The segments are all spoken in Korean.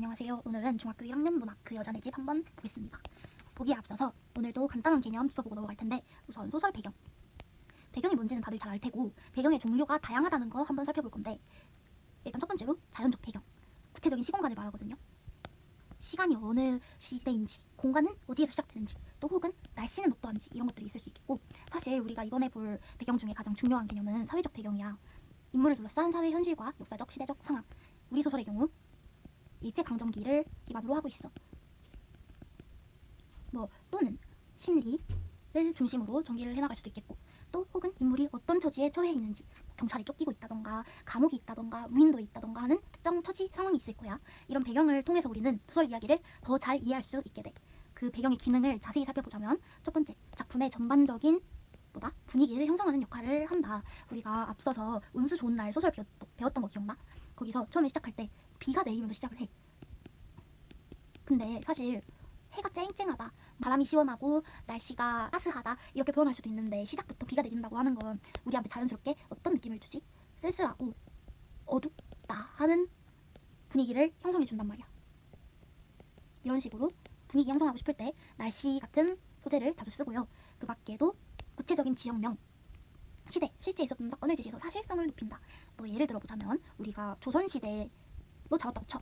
안녕하세요. 오늘은 중학교 1학년 문학 그 여자 내 집 한번 보겠습니다. 보기에 앞서서 오늘도 간단한 개념 짚어보고 넘어갈 텐데 우선 소설 배경. 배경이 뭔지는 다들 잘 알 테고 배경의 종류가 다양하다는 거 한번 살펴볼 건데 일단 첫 번째로 자연적 배경. 구체적인 시공간을 말하거든요. 시간이 어느 시대인지, 공간은 어디에서 시작되는지, 또 혹은 날씨는 어떠한지 이런 것들이 있을 수 있겠고 사실 우리가 이번에 볼 배경 중에 가장 중요한 개념은 사회적 배경이야. 인물을 둘러싼 사회 현실과 역사적, 시대적 상황. 우리 소설의 경우 일제강점기를 기반으로 하고 있어. 또는 심리를 중심으로 전개를 해나갈 수도 있겠고 또 혹은 인물이 어떤 처지에 처해 있는지 경찰이 쫓기고 있다던가 감옥이 있다던가 무인도에 있다던가 하는 특정 처지 상황이 있을 거야. 이런 배경을 통해서 우리는 소설 이야기를 더 잘 이해할 수 있게 돼. 그 배경의 기능을 자세히 살펴보자면 첫 번째, 작품의 전반적인 분위기를 형성하는 역할을 한다. 우리가 앞서서 운수 좋은 날 소설 배웠던 거 기억나? 거기서 처음에 시작할 때 비가 내리면서 시작을 해. 근데 사실 해가 쨍쨍하다, 바람이 시원하고 날씨가 따스하다 이렇게 표현할 수도 있는데 시작부터 비가 내린다고 하는 건 우리한테 자연스럽게 어떤 느낌을 주지? 쓸쓸하고 어둡다 하는 분위기를 형성해 준단 말이야. 이런 식으로 분위기 형성하고 싶을 때 날씨 같은 소재를 자주 쓰고요. 그 밖에도 구체적인 지역명, 시대, 실제 있었던 사건을 제시해서 사실성을 높인다. 예를 들어보자면 우리가 조선시대로 잡았다고 쳐.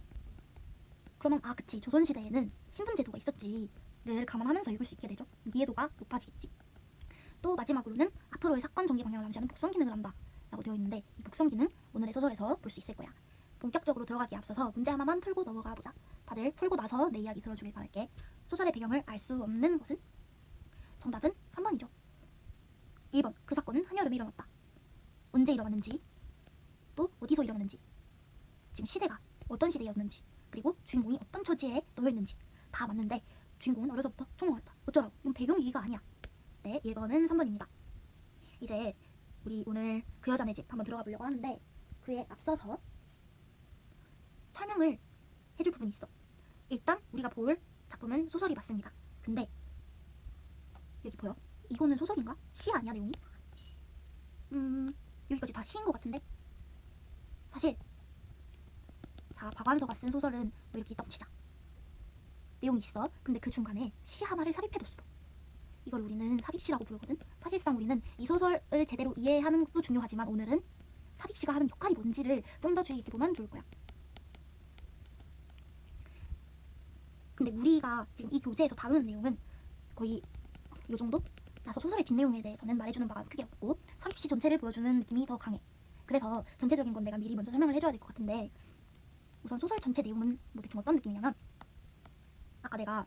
그러면 그치, 조선시대에는 신분제도가 있었지를 감안하면서 읽을 수 있게 되죠. 이해도가 높아지겠지. 또 마지막으로는 앞으로의 사건 전개 방향을 암시하는 복선 기능을 한다 라고 되어 있는데 이 복선 기능 오늘의 소설에서 볼 수 있을 거야. 본격적으로 들어가기에 앞서서 문제 하나만 풀고 넘어가 보자. 다들 풀고 나서 내 이야기 들어주길 바랄게. 소설의 배경을 알 수 없는 것은? 정답은 3번이죠. 1번, 그 사건은 한여름에 일어났다. 언제 일어났는지, 또 어디서 일어났는지, 지금 시대가 어떤 시대였는지, 그리고 주인공이 어떤 처지에 놓여있는지 다 맞는데 주인공은 어려서부터 총명했다. 어쩌라고? 이건 배경 얘기가 아니야. 네, 1번은 3번입니다. 이제 우리 오늘 그 여자네 집 한번 들어가 보려고 하는데 그에 앞서서 설명을 해줄 부분이 있어. 일단 우리가 볼 작품은 소설이 맞습니다. 근데 여기 보여? 이거는 소설인가? 시 아니야 내용이? 여기까지 다 시인 것 같은데? 사실 박완서가 쓴 소설은 이렇게 있다고 치자. 내용이 있어. 근데 그 중간에 시 하나를 삽입해뒀어. 이걸 우리는 삽입시라고 부르거든. 사실상 우리는 이 소설을 제대로 이해하는 것도 중요하지만 오늘은 삽입시가 하는 역할이 뭔지를 좀 더 주의 깊게 보면 좋을 거야. 근데 우리가 지금 이 교재에서 다루는 내용은 거의 요 정도? 라서 소설의 뒷내용에 대해서는 말해주는 바가 크게 없고 삽입시 전체를 보여주는 느낌이 더 강해. 그래서 전체적인 건 내가 미리 먼저 설명을 해줘야 될 것 같은데 우선 소설 전체 내용은 대충 어떤 느낌이냐면 아까 내가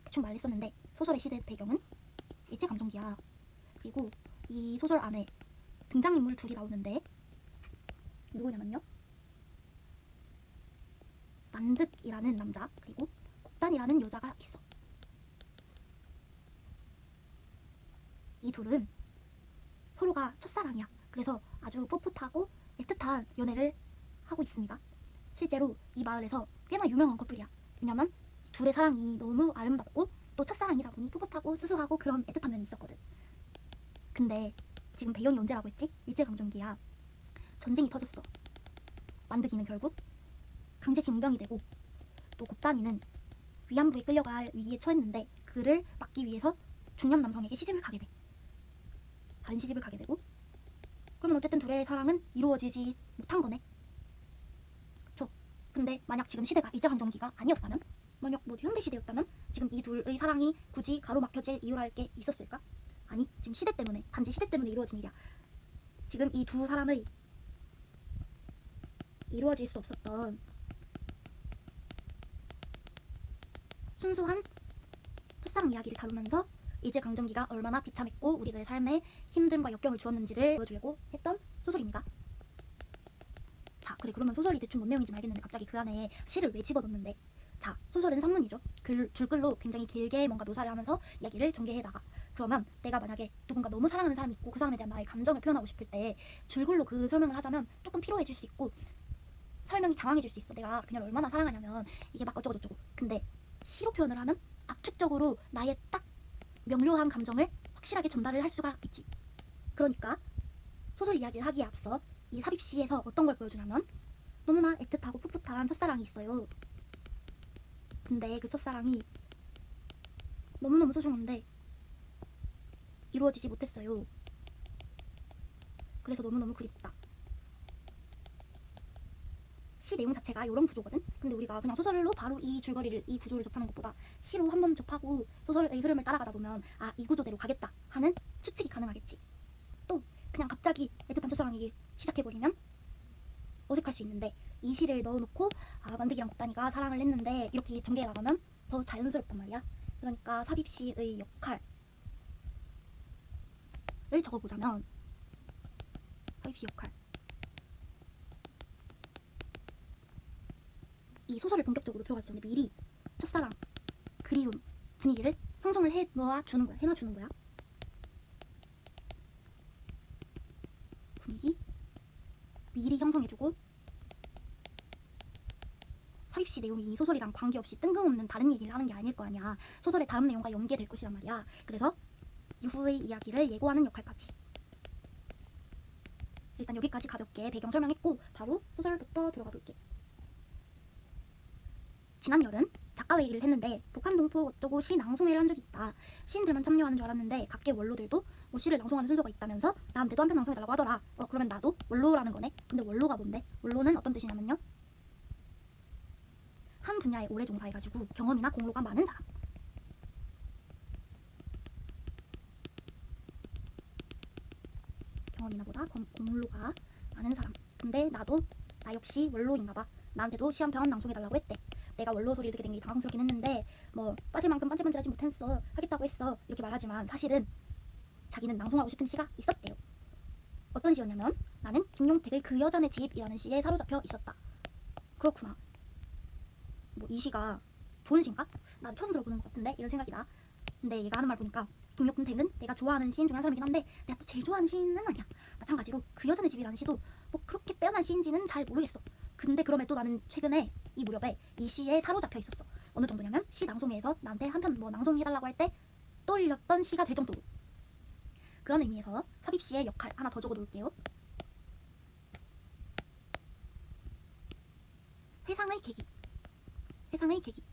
대충 말했었는데 소설의 시대 배경은 일제강점기야. 그리고 이 소설 안에 등장인물 둘이 나오는데 누구냐면요, 만득이라는 남자 그리고 곡단이라는 여자가 있어. 이 둘은 서로가 첫사랑이야. 그래서 아주 풋풋하고 애틋한 연애를 하고 있습니다. 실제로 이 마을에서 꽤나 유명한 커플이야. 왜냐면 둘의 사랑이 너무 아름답고 또 첫사랑이다 보니 풋풋하고 수수하고 그런 애틋한 면이 있었거든. 근데 지금 배경이 언제라고 했지? 일제강점기야. 전쟁이 터졌어. 만득이는 결국 강제징병이 되고 또 곡단이는 위안부에 끌려갈 위기에 처했는데 그를 막기 위해서 중년 남성에게 시집을 가게 돼. 다른 시집을 가게 되고 그러면 어쨌든 둘의 사랑은 이루어지지 못한 거네. 그쵸? 근데 만약 지금 시대가 일제강점기가 아니었다면, 만약 현대시대였다면 지금 이 둘의 사랑이 굳이 가로막혀질 이유랄 게 있었을까? 아니, 지금 시대 때문에, 단지 시대 때문에 이루어진 일이야. 지금 이 두 사람의 이루어질 수 없었던 순수한 첫사랑 이야기를 다루면서 일제강점기가 얼마나 비참했고 우리들의 삶에 힘듦과 역경을 주었는지를 보여주려고 했던 소설입니다. 자, 그래, 그러면 소설이 대충 뭔 내용인지 알겠는데 갑자기 그 안에 시를 왜 집어넣는데? 자, 소설은 산문이죠. 줄글로 굉장히 길게 뭔가 묘사를 하면서 이야기를 전개해 나가. 그러면 내가 만약에 누군가 너무 사랑하는 사람이 있고 그 사람에 대한 나의 감정을 표현하고 싶을 때 줄글로 그 설명을 하자면 조금 피로해질 수 있고 설명이 장황해질 수 있어. 내가 그녀를 얼마나 사랑하냐면 이게 막 어쩌고저쩌고. 근데 시로 표현을 하면 압축적으로 나의 딱 명료한 감정을 확실하게 전달을 할 수가 있지. 그러니까 소설 이야기를 하기에 앞서 이 삽입시에서 어떤 걸 보여주냐면 너무나 애틋하고 풋풋한 첫사랑이 있어요. 근데 그 첫사랑이 너무너무 소중한데 이루어지지 못했어요. 그래서 너무너무 그립다. 시 내용 자체가 이런 구조거든. 근데 우리가 그냥 소설로 바로 이 줄거리를, 이 구조를 접하는 것보다 시로 한번 접하고 소설의 흐름을 따라가다 보면 아, 이 구조대로 가겠다 하는 추측이 가능하겠지. 또 그냥 갑자기 애틋한 첫사랑이 시작해버리면 어색할 수 있는데 이 시를 넣어놓고 아, 만득이랑 곱단이가 사랑을 했는데 이렇게 전개해 나가면 더 자연스럽단 말이야. 그러니까 삽입시의 역할을 적어보자면 삽입시 역할, 이 소설을 본격적으로 들어가기 전에 미리 첫사랑, 그리움, 분위기를 형성을 해놔주는 거야. 분위기 미리 형성해주고 삽입시 내용이 이 소설이랑 관계없이 뜬금없는 다른 얘기를 하는 게 아닐 거 아니야. 소설의 다음 내용과 연계될 것이란 말이야. 그래서 이후의 이야기를 예고하는 역할까지. 일단 여기까지 가볍게 배경 설명했고 바로 소설부터 들어가 볼게. 지난 여름 작가 회의를 했는데 북한동포 어쩌고 시 낭송회를 한 적이 있다. 시인들만 참여하는 줄 알았는데 각계 원로들도 뭐 시를 낭송하는 순서가 있다면서 나한테도 한 편 낭송해달라고 하더라. 그러면 나도 원로라는 거네. 근데 원로가 뭔데? 원로는 어떤 뜻이냐면요, 한 분야에 오래 종사해가지고 경험이나 공로가 많은 사람. 경험이나 보다 공로가 많은 사람. 근데 나 역시 원로인가봐. 나한테도 시 한 편 낭송해달라고 했대. 내가 원로 소리를 듣게 된 게 당황스럽긴 했는데 뭐 빠질 만큼 반질반질하지 못했어. 하겠다고 했어. 이렇게 말하지만 사실은 자기는 낭송하고 싶은 시가 있었대요. 어떤 시였냐면 나는 김용택의 그 여전의 집이라는 시에 사로잡혀 있었다. 그렇구나. 뭐 이 시가 좋은 시인가? 난 처음 들어보는 것 같은데 이런 생각이 나. 근데 얘가 하는 말 보니까 김용택은 내가 좋아하는 시인 중에 한 사람이긴 한데 내가 또 제일 좋아하는 시인은 아니야. 마찬가지로 그 여전의 집이라는 시도 뭐 그렇게 빼어난 시인지는 잘 모르겠어. 근데 그럼에도 나는 최근에 이 무렵에 이 시에 사로잡혀 있었어. 어느 정도냐면 시 낭송회에서 나한테 한 편 뭐 낭송해달라고 할 때 떠올렸던 시가 될 정도로. 그런 의미에서 삽입시의 역할 하나 더 적어놓을게요. 회상의 계기.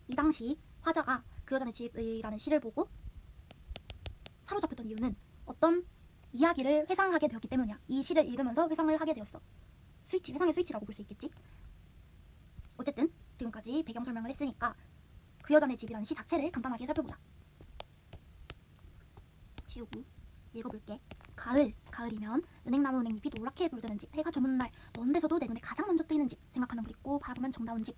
이 당시 화자가 그 여전의 집이라는 시를 보고 사로잡혔던 이유는 어떤 이야기를 회상하게 되었기 때문이야. 이 시를 읽으면서 회상을 하게 되었어. 회상의 스위치라고 볼 수 있겠지. 어쨌든 지금까지 배경 설명을 했으니까 그 여전의 집이라는 시 자체를 간단하게 살펴보자. 지우고 읽어볼게. 가을이면 은행나무 은행잎이 노랗게 물드는 집, 해가 저무는 날, 먼 데서도 내 눈에 가장 먼저 뜨이는 집, 생각하면 그립고 바라보면 정다운 집.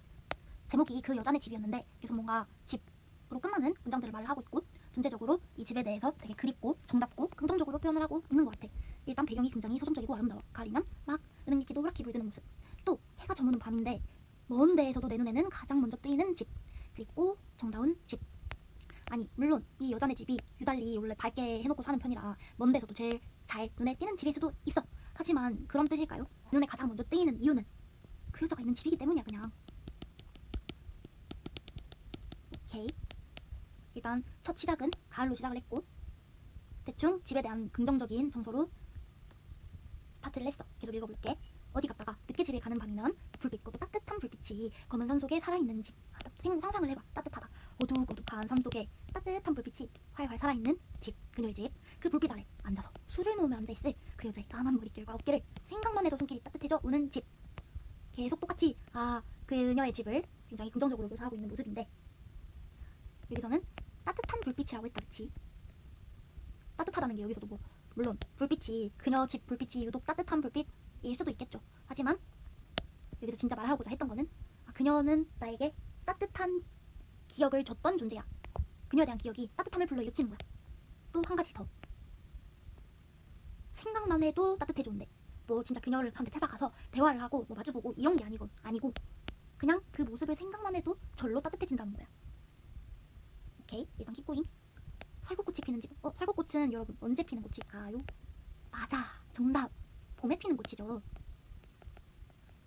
제목이 그 여전의 집이었는데 계속 뭔가 집으로 끝나는 문장들을 말을 하고 있고 전체적으로 이 집에 대해서 되게 그립고 정답고 긍정적으로 표현을 하고 있는 것 같아. 일단 배경이 굉장히 서정적이고 아름다워. 가을이면 막 은행잎이 노랗게 물드는 모습, 또 해가 저무는 밤인데 먼 데에서도 내 눈에는 가장 먼저 뜨이는 집, 그리고 정다운 집. 아니 물론 이 여전의 집이 유달리 원래 밝게 해놓고 사는 편이라 먼 데서도 제일 잘 눈에 띄는 집일 수도 있어. 하지만 그런 뜻일까요? 눈에 가장 먼저 뜨이는 이유는 그 여자가 있는 집이기 때문이야 그냥. 오케이. 일단 첫 시작은 가을로 시작을 했고 대충 집에 대한 긍정적인 정서로 스타트를 했어. 계속 읽어볼게. 어디 갔다가 늦게 집에 가는 밤이면 불빛 끄고 따뜻한 불빛이 검은 산 속에 살아있는 집. 상상을 해봐. 따뜻하다. 어둑어둑한 삶 속에 따뜻한 불빛이 활활 살아있는 집. 그녀의 집. 그 불빛 아래 앉아서 술을 놓으며 앉아있을 그 여자의 까만 머릿결과 어깨를 생각만 해도 손길이 따뜻해져 오는 집. 계속 똑같이 그녀의 집을 굉장히 긍정적으로 묘사하고 있는 모습인데 여기서는 따뜻한 불빛이라고 했다. 그치? 따뜻하다는 게 여기서도 뭐 물론 불빛이 그녀 집 불빛이 유독 따뜻한 불빛일 수도 있겠죠. 하지만 여기서 진짜 말하고자 했던 거는 그녀는 나에게 따뜻한 기억을 줬던 존재야. 그녀에 대한 기억이 따뜻함을 불러일으키는 거야. 또 한 가지 더. 생각만 해도 따뜻해지는데 뭐 진짜 그녀를 한테 찾아가서 대화를 하고 뭐 마주보고 이런 게 아니고 그냥 그 모습을 생각만 해도 절로 따뜻해진다는 거야. 오케이, 일단 킵고잉. 살구꽃이 피는 집. 살구꽃은 여러분 언제 피는 꽃일까요? 맞아, 정답. 봄에 피는 꽃이죠.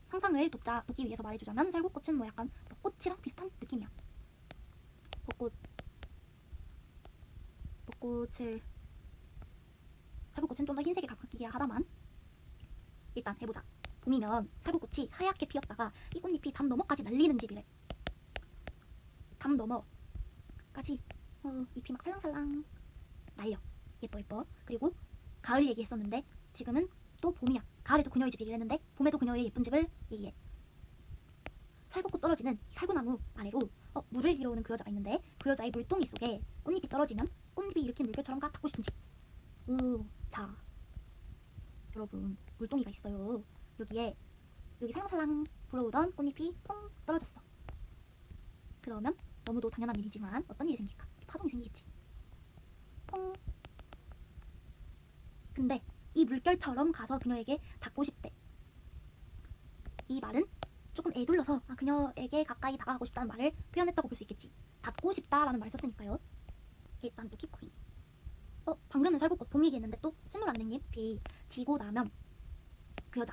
상상을 돕기 위해서 말해주자면 살구꽃은 뭐 약간 벚꽃이랑 비슷한 느낌이야. 살구꽃은 좀 더 흰색에 가깝기야 하다만 일단 해보자. 봄이면 살구꽃이 하얗게 피었다가 이 꽃잎이 담 너머까지 날리는 집이래. 담 너머까지 잎이 막 살랑살랑 날려. 예뻐 예뻐. 그리고 가을 얘기했었는데 지금은 또 봄이야. 가을에도 그녀의 집 얘기를 했는데 봄에도 그녀의 예쁜 집을 얘기해. 살구꽃 떨어지는 살구나무 아래로 물을 길어오는 그 여자가 있는데 그 여자의 물동이 속에 꽃잎이 떨어지면 꽃잎이 일으킨 물결처럼 닿고 싶은 집. 자 여러분, 물동이가 있어요. 여기 살랑살랑 불어오던 꽃잎이 퐁 떨어졌어. 그러면 너무도 당연한 일이지만 어떤 일이 생길까? 파동이 생기겠지. 퐁. 근데 이 물결처럼 가서 그녀에게 닿고 싶대. 이 말은 조금 애둘러서 그녀에게 가까이 다가가고 싶다는 말을 표현했다고 볼 수 있겠지. 닿고 싶다라는 말을 썼으니까요. 일단 또 키코인. 방금은 살구꽃 봄 얘기했는데 또 샘물안댕잎이 지고 나면 그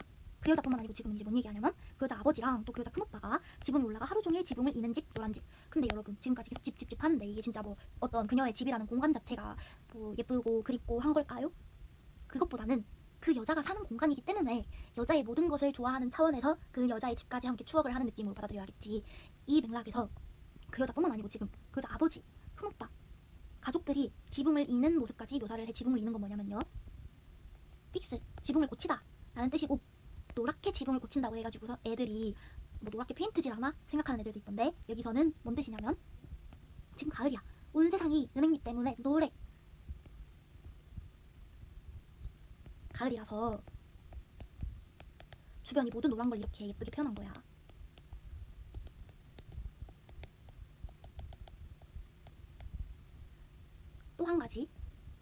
여자뿐만 아니고 지금은 이제 뭔 얘기하냐면 그 여자 아버지랑 또 그 여자 큰오빠가 지붕에 올라가 하루 종일 지붕을 이는 집, 노란 집. 근데 여러분, 지금까지 계속 집 하는데 이게 진짜 뭐 어떤 그녀의 집이라는 공간 자체가 뭐 예쁘고 그립고 한 걸까요? 그것보다는 그 여자가 사는 공간이기 때문에 여자의 모든 것을 좋아하는 차원에서 그 여자의 집까지 함께 추억을 하는 느낌으로 받아들여야겠지. 이 맥락에서 그 여자뿐만 아니고 지금 그 여자 아버지, 큰오빠, 가족들이 지붕을 이는 모습까지 묘사를 해. 지붕을 이는 건 뭐냐면요, 픽스, 지붕을 고치다 라는 뜻이고, 노랗게 지붕을 고친다고 해가지고서 애들이 뭐 노랗게 페인트질하나 생각하는 애들도 있던데, 여기서는 뭔 뜻이냐면 지금 가을이야. 온 세상이 은행잎 때문에 노래. 가을이라서 주변이 모두 노란 걸 이렇게 예쁘게 표현한 거야. 또 한 가지,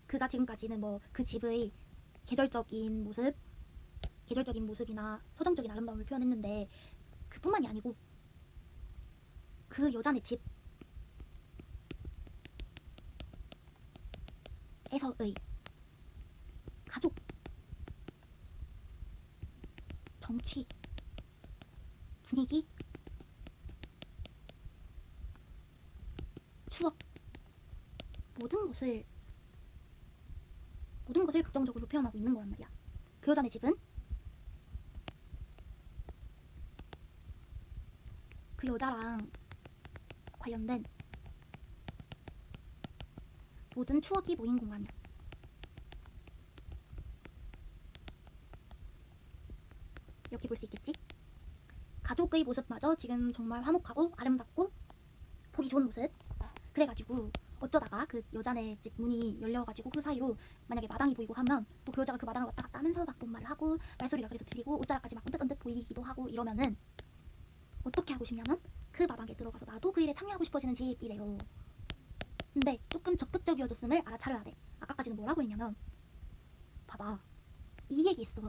그가 지금까지는 뭐 그 집의 계절적인 모습이나 서정적인 아름다움을 표현했는데 그뿐만이 아니고 그 여자네 집에서의 가족, 정치, 분위기, 추억, 모든 것을 긍정적으로 표현하고 있는 거란 말이야. 그 여자네 집은 그 여자랑 관련된 모든 추억이 모인 공간이야. 이렇게 볼 수 있겠지? 가족의 모습마저 지금 정말 화목하고 아름답고 보기 좋은 모습. 그래가지고 어쩌다가 그 여자네 집 문이 열려가지고 그 사이로 만약에 마당이 보이고 하면 또 그 여자가 그 마당을 왔다 갔다 하면서 막 뭔 말을 하고 말소리가 그래서 들리고 옷자락까지 막 언뜻언뜻 보이기도 하고 이러면은 어떻게 하고 싶냐면 그 마당에 들어가서 나도 그 일에 참여하고 싶어지는 집이래요. 근데 조금 적극적이어졌음을 알아차려야 돼. 아까까지는 뭐라고 했냐면, 봐봐, 이 얘기 있어.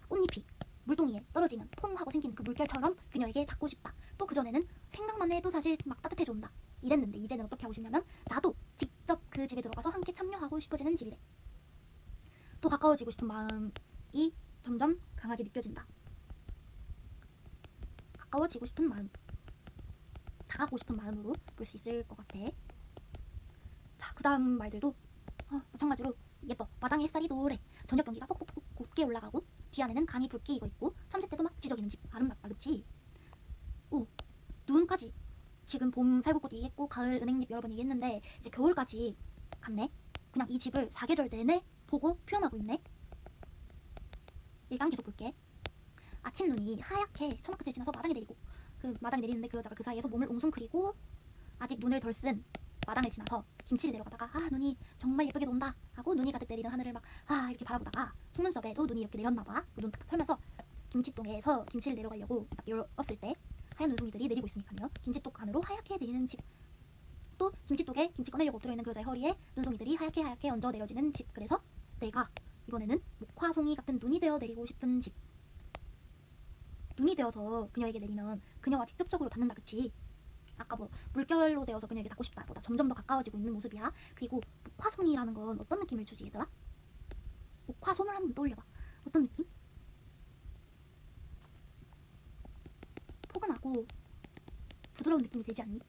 꽃잎이 물동이에 떨어지면 퐁 하고 생기는 그 물결처럼 그녀에게 닿고 싶다. 또 그전에는 생각만 해도 사실 막 따뜻해져 온다 이랬는데 이제는 어떻게 하고 싶냐면 나도 직접 그 집에 들어가서 함께 참여하고 싶어지는 집이래. 또 가까워지고 싶은 마음이 점점 강하게 느껴진다. 가까워지고 싶은 마음, 다가가고 싶은 마음으로 볼 수 있을 것 같아. 자, 그 다음 말들도 마찬가지로 예뻐. 마당에 햇살이 노래. 저녁 경기가 폭폭폭 곱게 올라가고 뒤 안에는 강이 붉게 익어있고 참새 때도 막 지저귀는 집. 아름답다, 그치? 눈까지. 지금 봄 살구꽃 얘기했고 가을 은행잎 여러 번 얘기했는데 이제 겨울까지 갔네. 그냥 이 집을 사계절 내내 보고 표현하고 있네. 일단 계속 볼게. 아침 눈이 하얗게 천막끝을 지나서 마당에 내리고, 그 마당에 내리는데 그 여자가 그 사이에서 몸을 웅숭크리고 아직 눈을 덜 쓴 마당을 지나서 김치를 내려가다가 눈이 정말 예쁘게 온다 하고 눈이 가득 내리는 하늘을 막 이렇게 바라보다가 속눈썹에도 눈이 이렇게 내렸나봐. 눈 탁 털면서 김치똥에서 김치를 내려가려고 딱 열었을 때 하얀 눈송이들이 내리고 있으니까요. 김치똑 안으로 하얗게 내리는 집. 또 김치똑에 김치 꺼내려고 엎드려있는 그 여자의 허리에 눈송이들이 하얗게 얹어 내려지는 집. 그래서 내가 이번에는 목화송이 같은 눈이 되어 내리고 싶은 집. 눈이 되어서 그녀에게 내리면 그녀와 직접적으로 닿는다, 그치? 아까 뭐 물결로 되어서 그녀에게 닿고 싶다 보다 점점 더 가까워지고 있는 모습이야. 그리고 목화송이라는 건 어떤 느낌을 주지, 얘들아? 목화송을 한번 떠올려봐. 어떤 느낌? 포근하고 부드러운 느낌이 들지 않니?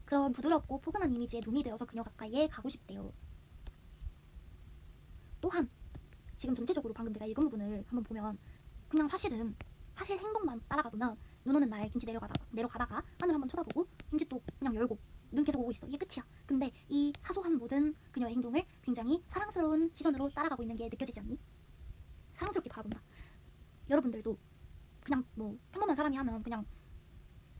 그런 부드럽고 포근한 이미지의 눈이 되어서 그녀 가까이에 가고 싶대요. 또한 지금 전체적으로 방금 내가 읽은 부분을 한번 보면 그냥 사실 행동만 따라가 보면 눈 오는 날 김치 내려가다가 하늘 한번 쳐다보고 김치 또 그냥 열고 눈 계속 오고 있어. 이게 끝이야. 근데 이 사소한 모든 그녀의 행동을 굉장히 사랑스러운 시선으로 따라가고 있는 게 느껴지지 않니? 사랑스럽게 바라본다. 여러분들도 그냥 뭐 평범한 사람이 하면 그냥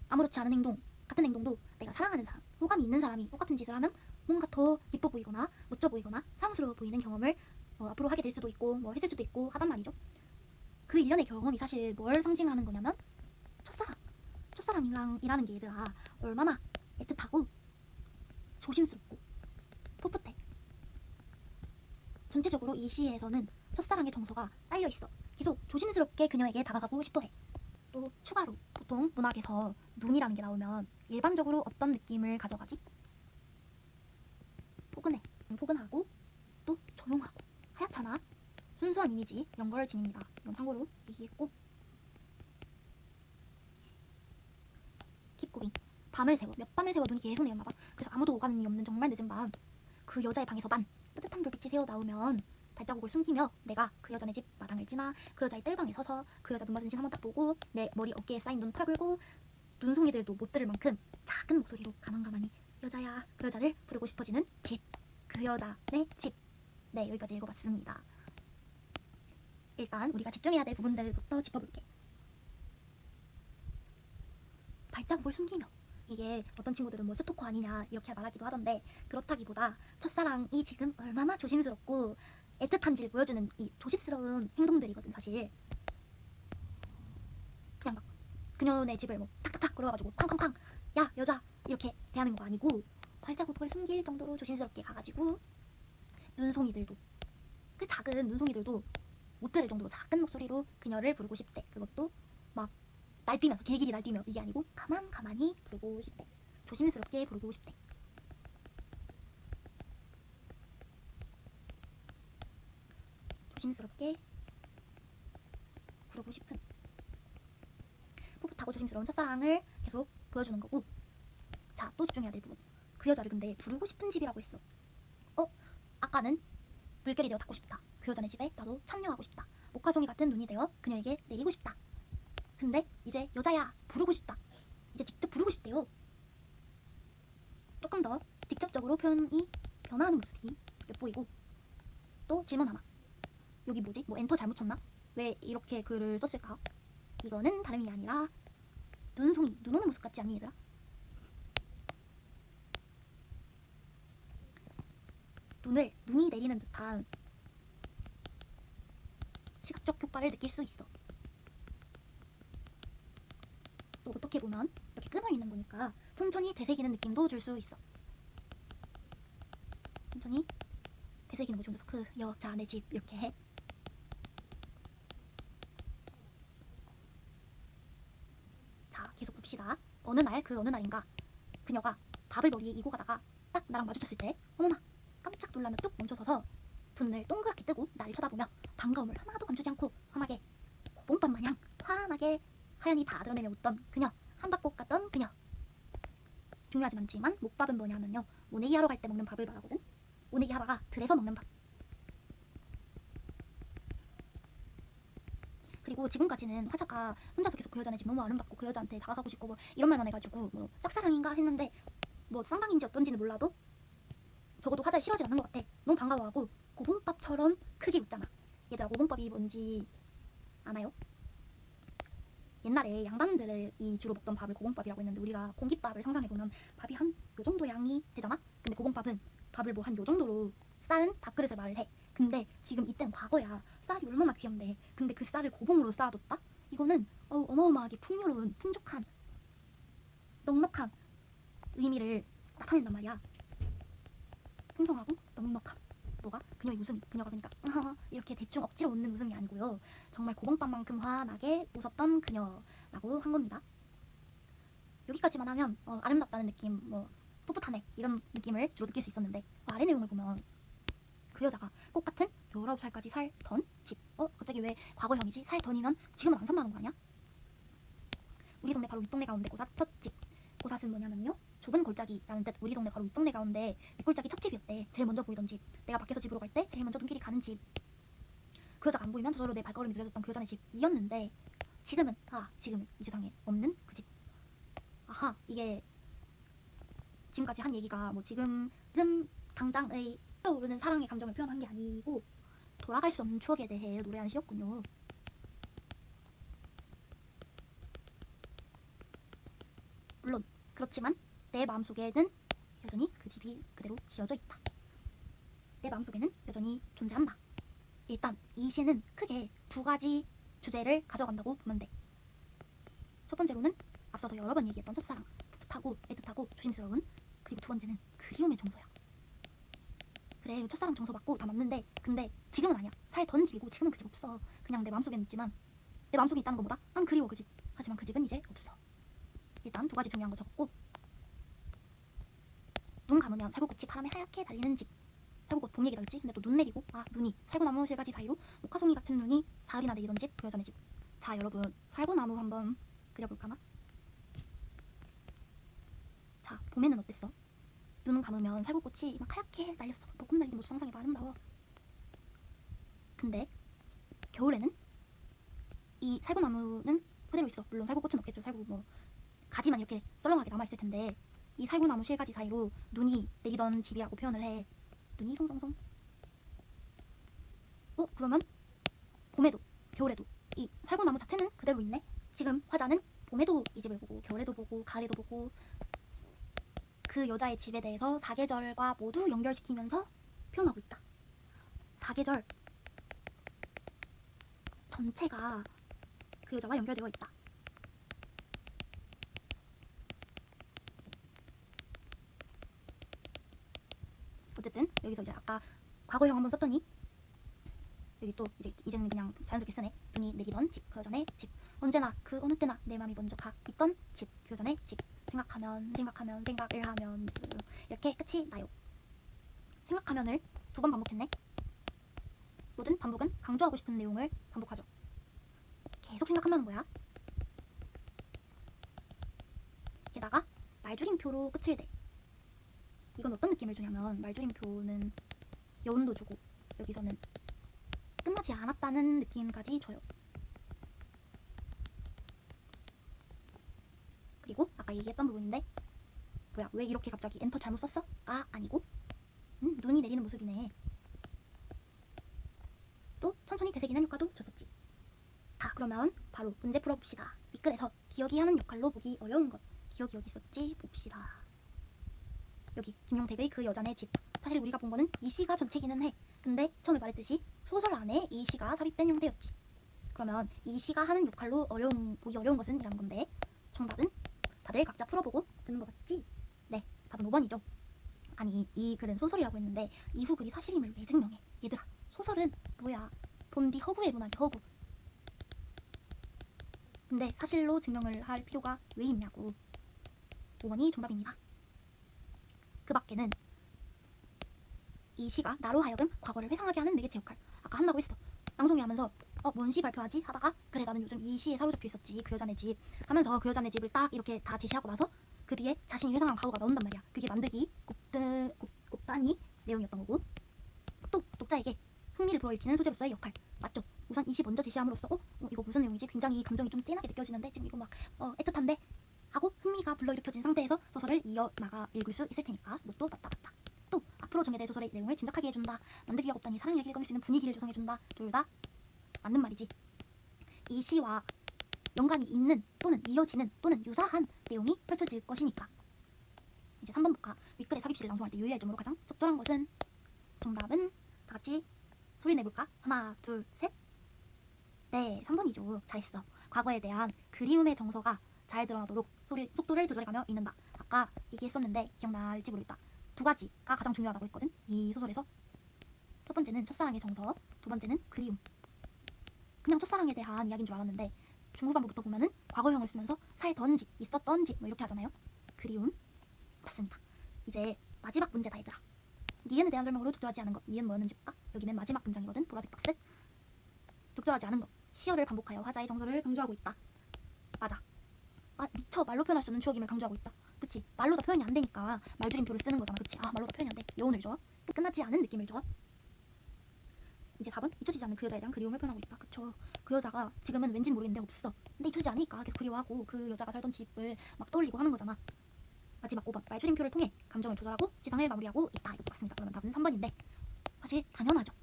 아무렇지 않은 행동, 같은 행동도 내가 사랑하는 사람, 호감이 있는 사람이 똑같은 짓을 하면 뭔가 더 예뻐 보이거나 멋져 보이거나 사랑스러워 보이는 경험을 앞으로 하게 될 수도 있고 뭐 했을 수도 있고 하단 말이죠. 그 일련의 경험이 사실 뭘 상징하는 거냐면 첫사랑이라는 게 얘들아 얼마나 애틋하고 조심스럽고 풋풋해. 전체적으로 이 시에서는 첫사랑의 정서가 딸려 있어. 계속 조심스럽게 그녀에게 다가가고 싶어해. 또 추가로 보통 문학에서 눈이라는 게 나오면 일반적으로 어떤 느낌을 가져가지? 포근하고 또 조용하고 하얗잖아. 순수한 이미지 이런 걸 지닙니다. 이건 참고로 얘기했고 킵고잉 몇 밤을 새워 눈이 계속 내렸나봐. 그래서 아무도 오가는 이 없는 정말 늦은 밤 그 여자의 방에서만 뜨뜻한 불빛이 새어 나오면 발자국을 숨기며 내가 그 여자네 집 마당을 지나 그 여자의 뜰방에 서서 그 여자 눈맞은신 한번 딱 보고 내 머리 어깨에 쌓인 눈 털고 눈송이들도 못 들을 만큼 작은 목소리로 가만가만히 여자야 그 여자를 부르고 싶어지는 집. 그 여자네 집. 네, 여기까지 읽어봤습니다. 일단 우리가 집중해야 될 부분들부터 짚어볼게. 발자국을 숨기며 이게 어떤 친구들은 뭐 스토커 아니냐 이렇게 말하기도 하던데 그렇다기보다 첫사랑이 지금 얼마나 조심스럽고 애틋한지를 보여주는 이 조심스러운 행동들이거든 사실. 그냥 막 그녀네 집을 뭐 탁탁탁 걸어가지고 쾅쾅쾅 야 여자 이렇게 대하는 거 아니고 발자국을 숨길 정도로 조심스럽게 가가지고 눈송이들도 그 작은 눈송이들도 못 들을 정도로 작은 목소리로 그녀를 부르고 싶대. 그것도 막 날뛰면서 길길이 날뛰며 이게 아니고 가만히 부르고 싶대. 조심스럽게 부르고 싶대. 조심스럽게 부르고 싶은 풋풋하고 조심스러운 첫사랑을 계속 보여주는 거고. 자, 또 집중해야 될 부분. 그 여자를 근데 부르고 싶은 집이라고 했어. 아까는 물결이 되어 닿고 싶다. 그 여자네 집에 나도 참여하고 싶다. 목화송이 같은 눈이 되어 그녀에게 내리고 싶다. 근데 이제 여자야 부르고 싶다. 이제 직접 부르고 싶대요. 조금 더 직접적으로 표현이 변화하는 모습이 엿보이고. 또 질문 하나. 여기 뭐지? 뭐 엔터 잘못 쳤나? 왜 이렇게 글을 썼을까? 이거는 다름이 아니라 눈 오는 모습 같지 않니 얘들아? 눈이 내리는 듯한 시각적 효과를 느낄 수 있어. 또 어떻게 보면 이렇게 끊어 있는 거니까 천천히 되새기는 느낌도 줄 수 있어. 천천히 되새기는 거죠. 그래서 그 여자 내 집 이렇게 해. 자, 계속 봅시다. 어느 날인가 그녀가 밥을 머리에 이고 가다가 딱 나랑 마주쳤을 때 어머나 깜짝 놀라며 뚝 멈춰서서 두 눈을 동그랗게 뜨고 나를 쳐다보며 반가움을 하나도 감추지 않고 환하게 고봉밥 마냥 환하게 하얀이 다 드러내며 웃던 그녀. 한박꽃 같던 그녀. 중요하진 않지만 목밥은 뭐냐면요, 모내기 하러 갈 때 먹는 밥을 말하거든. 모내기 하다가 들에서 먹는 밥. 그리고 지금까지는 화자가 혼자서 계속 그 여자네 집 너무 아름답고 그 여자한테 다가가고 싶고 뭐 이런 말만 해가지고 뭐 짝사랑인가 했는데 뭐 쌍방인지 어떤지는 몰라도 적어도 화자를 싫어하지 않는 것 같아. 너무 반가워하고 고봉밥처럼 크게 웃잖아. 얘들아, 고봉밥이 뭔지 아나요? 옛날에 양반들이 주로 먹던 밥을 고봉밥이라고 했는데 우리가 공깃밥을 상상해보면 밥이 한 요 정도 양이 되잖아? 근데 고봉밥은 밥을 뭐 한 요 정도로 쌓은 밥그릇을 말을 해. 근데 지금 이땐 과거야. 쌀이 얼마나 귀한데. 근데 그 쌀을 고봉으로 쌓아뒀다? 이거는 어마어마하게 풍요로운, 풍족한, 넉넉한 의미를 나타낸단 말이야. 풍성하고 넉넉함. 뭐가? 그녀의 웃음이. 그녀가 그러니까 이렇게 대충 억지로 웃는 웃음이 아니고요. 정말 고봉밥만큼 환하게 웃었던 그녀라고 한 겁니다. 여기까지만 하면 아름답다는 느낌, 뭐 풋풋하네 이런 느낌을 주로 느낄 수 있었는데 아래 내용을 보면 그 여자가 똑같은 19살까지 살던 집. 갑자기 왜 과거형이지? 살던이면 지금은 안 산다는 거 아니야? 우리 동네 바로 윗동네 가운데 고사 첫집. 고삿은 뭐냐면요, 좁은 골짜기라는 뜻. 우리 동네 바로 윗동네 가운데 윗골짜기 첫 집이었대. 제일 먼저 보이던 집. 내가 밖에서 집으로 갈 때 제일 먼저 눈길이 가는 집. 그 여자가 안 보이면 저절로 내 발걸음이 느려졌던 그 여자네 집이었는데 지금은 이 세상에 없는 그 집. 이게 지금까지 한 얘기가 뭐 지금 당장의 떠오르는 사랑의 감정을 표현한 게 아니고 돌아갈 수 없는 추억에 대해 노래한 시였군요. 물론 그렇지만 내 마음속에는 여전히 그 집이 그대로 지어져 있다. 내 마음속에는 여전히 존재한다. 일단 이 시는 크게 두 가지 주제를 가져간다고 보면 돼. 첫 번째로는 앞서서 여러 번 얘기했던 첫사랑, 풋풋하고 애틋하고 조심스러운, 그리고 두 번째는 그리움의 정서야. 그래, 첫사랑 정서 맞고 다 맞는데 근데 지금은 아니야. 살던 집이고 지금은 그 집 없어. 그냥 내 마음속에는 있지만 내 마음속에 있다는 것보다 난 그리워 그 집. 하지만 그 집은 이제 없어. 일단 두 가지 중요한 거 적었고, 눈 감으면 살구꽃이 바람에 하얗게 달리는 집. 살구꽃 봄 얘기다 그랬지? 근데 또 눈 내리고 눈이 살구나무 실가지 사이로 모카송이 같은 눈이 사흘이나 내리던 집, 그 여자네 집. 자, 여러분 살구나무 한번 그려볼까나? 자, 봄에는 어땠어? 눈 감으면 살구꽃이 막 하얗게 날렸어. 뭐 봄 날리는 모습 상상해봐. 아름다워. 근데 겨울에는 이 살구나무는 그대로 있어. 물론 살구꽃은 없겠죠. 살구 뭐 가지만 이렇게 썰렁하게 남아있을 텐데 이 살구나무 실가지 사이로 눈이 내리던 집이라고 표현을 해. 눈이 송송송. 그러면 봄에도 겨울에도 이 살구나무 자체는 그대로 있네. 지금 화자는 봄에도 이 집을 보고 겨울에도 보고 가을에도 보고 그 여자의 집에 대해서 사계절과 모두 연결시키면서 표현하고 있다. 사계절 전체가 그 여자와 연결되어 있다. 어쨌든 여기서 이제 아까 과거형 한번 썼더니 여기 또 이제는 그냥 자연스럽게 쓰네. 눈이 내리던 집, 그 여전의 집. 언제나 그 어느 때나 내 맘이 먼저 가 있던 집, 그 여전의 집. 생각하면 생각을 하면 이렇게 끝이 나요. 생각하면을 두 번 반복했네. 모든 반복은 강조하고 싶은 내용을 반복하죠. 계속 생각한다는 거야. 게다가 말줄임표로 끝을 내. 이건 어떤 느낌을 주냐면 말줄임표는 여운도 주고 여기서는 끝나지 않았다는 느낌까지 줘요. 그리고 아까 얘기했던 부분인데 왜 이렇게 갑자기 엔터 잘못 썼어? 아니고 눈이 내리는 모습이네. 또 천천히 되새기는 효과도 줬었지. 자, 그러면 바로 문제 풀어봅시다. 윗글에서 기억이 하는 역할로 보기 어려운 것. 기억이 어디 있었지? 봅시다. 여기 김용택의 그 여자네 집. 사실 우리가 본 거는 이 시가 전체기는 해. 근데 처음에 말했듯이 소설 안에 이 시가 삽입된 형태였지. 그러면 이 시가 하는 역할로 보기 어려운 것은 이라는 건데 정답은 다들 각자 풀어보고 듣는 거 같지? 네, 답은 5번이죠. 아니, 이 글은 소설이라고 했는데 이후 글이 사실임을 왜 증명해? 얘들아, 소설은 뭐야? 본디 허구의 문학이 허구. 근데 사실로 증명을 할 필요가 왜 있냐고. 5번이 정답입니다. 그 밖에는 이 시가 나로 하여금 과거를 회상하게 하는 매개체 역할. 아까 한다고 했어. 낭송회 하면서 뭔 시 발표하지? 하다가 그래 나는 요즘 이 시에 사로잡혀 있었지. 그 여자네 집 하면서 그 여자네 집을 딱 이렇게 다 제시하고 나서 그 뒤에 자신이 회상한 과거가 나온단 말이야. 그게 만들기 곱단이 내용이었던 거고, 또 독자에게 흥미를 불어일으키는 소재로서의 역할. 맞죠? 우선 이 시 먼저 제시함으로써 이거 무슨 내용이지? 굉장히 감정이 좀 진하게 느껴지는데 지금 이거 막 애틋한데 하고 흥미가 불러일으켜진 상태에서 소설을 이어나가 읽을 수 있을 테니까 이것도 맞다. 또 앞으로 전개될 소설의 내용을 짐작하게 해준다. 만들기와 곱단이 사랑 이야기를 꺼낼 수 있는 분위기를 조성해준다. 둘 다 맞는 말이지. 이 시와 연관이 있는 또는 이어지는 또는 유사한 내용이 펼쳐질 것이니까. 이제 3번 볼까? 윗글의 삽입시를 낭송할 때 유의할 점으로 가장 적절한 것은 정답은 다 같이 소리 내볼까? 하나, 둘, 셋. 네, 3번이죠. 잘했어. 과거에 대한 그리움의 정서가 잘 드러나도록 속도를 조절해가며 읽는다. 아까 얘기했었는데 기억날지 모르겠다. 두 가지가 가장 중요하다고 했거든. 이 소설에서 첫 번째는 첫사랑의 정서, 두 번째는 그리움. 그냥 첫사랑에 대한 이야기인 줄 알았는데 중후반부부터 보면은 과거형을 쓰면서 살던 집, 있었던 집 이렇게 하잖아요. 그리움. 맞습니다. 이제 마지막 문제다 얘들아. 니은에 대한 설명으로 적절하지 않은 것. 니은 뭐였는지 볼까? 여기 맨 마지막 문장이거든. 보라색 박스. 적절하지 않은 것. 시어를 반복하여 화자의 정서를 강조하고 있다. 맞아. 미처 말로 표현할 수 없는 추억임을 강조하고 있다. 그치? 말로 다 표현이 안 되니까 말줄임표를 쓰는 거잖아. 그치? 말로 다 표현이 안 돼. 여운을 줘. 끝나지 않은 느낌을 줘. 이제 4번 잊혀지지 않는 그 여자에 대한 그리움을 표현하고 있다. 그쵸. 그 여자가 지금은 왠지 모르겠는데 없어. 근데 잊혀지지 않으니까 계속 그리워하고 그 여자가 살던 집을 막 떠올리고 하는 거잖아. 마지막 5번 말줄임표를 통해 감정을 조절하고 시상을 마무리하고 있다. 이것도 맞습니다. 그러면 답은 3번인데 사실 당연하죠.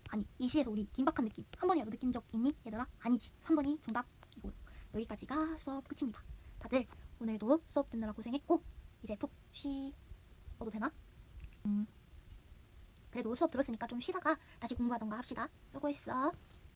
아니 이 시에서 우리 긴박한 느낌 한 번이라도 느낀 적 있니? 얘들아 아니지. 3번이 정답이고 여기까지가 수업 끝입니다. 다들 오늘도 수업 듣느라 고생했고 이제 푹 쉬어도 되나? 그래도 수업 들었으니까 좀 쉬다가 다시 공부하던가 합시다. 수고했어.